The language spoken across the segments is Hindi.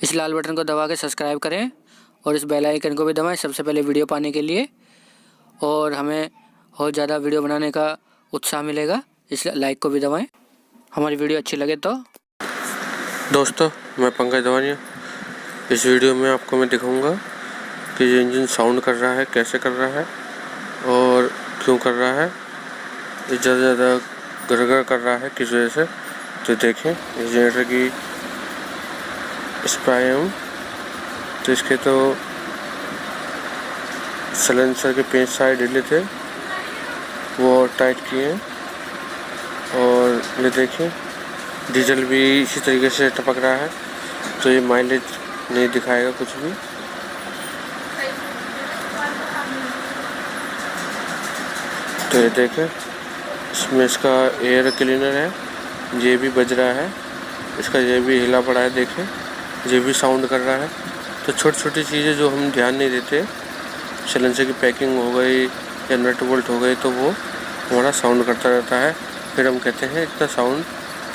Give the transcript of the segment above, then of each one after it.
इस लाल बटन को दबा के सब्सक्राइब करें और इस बेल आइकन को भी दबाएं सबसे पहले वीडियो पाने के लिए, और हमें और ज़्यादा वीडियो बनाने का उत्साह मिलेगा। इसलिए लाइक को भी दबाएं हमारी वीडियो अच्छी लगे तो। दोस्तों, मैं पंकज दवानिया। इस वीडियो में आपको मैं दिखाऊंगा कि ये इंजन साउंड कर रहा है, कैसे कर रहा है और क्यों कर रहा है। ये ज़्यादा गड़गड़ कर रहा है किस वजह से, तो देखें। इस जनरेटर की स्पायम, तो इसके तो सलेंसर के पेंच साइड ढीले थे, वो टाइट किए हैं। और ये देखें, डीजल भी इसी तरीके से टपक रहा है, तो ये माइलेज नहीं दिखाएगा कुछ भी। तो ये देखें, इसमें इसका एयर क्लीनर है, ये भी बज रहा है, इसका ये भी हिला पड़ा है, देखें ये भी साउंड कर रहा है। तो छोटी छोटी चीज़ें जो हम ध्यान नहीं देते, सिलेंसर की पैकिंग हो गई या नट बोल्ट हो गए, तो वो हमारा साउंड करता रहता है। फिर हम कहते हैं इतना साउंड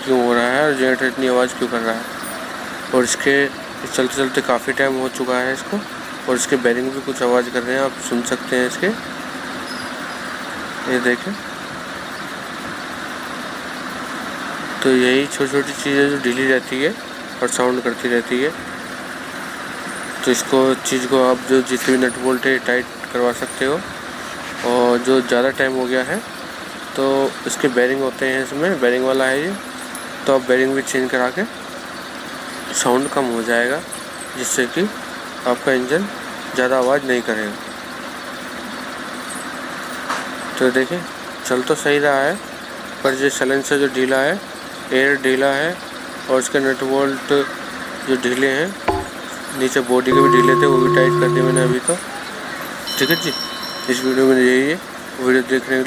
क्यों हो रहा है और जनरेटर इतनी आवाज़ क्यों कर रहा है। और इसके चलते चलते काफ़ी टाइम हो चुका है इसको, और इसके बेरिंग भी कुछ आवाज़ कर रहे हैं, आप सुन सकते हैं इसके। ये देखें, तो यही छोटी छोटी चीज़ें जो ढीली रहती है और साउंड करती रहती है। तो इसको चीज़ को आप जो जितनी नट बोल्ट है टाइट करवा सकते हो। और जो ज़्यादा टाइम हो गया है तो इसके बेरिंग होते हैं, इसमें बेरिंग वाला है ये, तो आप बेरिंग भी चेंज करा के साउंड कम हो जाएगा, जिससे कि आपका इंजन ज़्यादा आवाज़ नहीं करेगा। तो देखें, चल तो सही रहा है, पर ये सिलेंसर जो ढीला है, एयर ढीला है, और इसके नट बोल्ट जो ढीले हैं, नीचे बॉडी के भी ढीले थे, वो भी टाइट कर दिए मैंने अभी। तो ठीक है जी, इस वीडियो में यही है। वीडियो देखने के लिए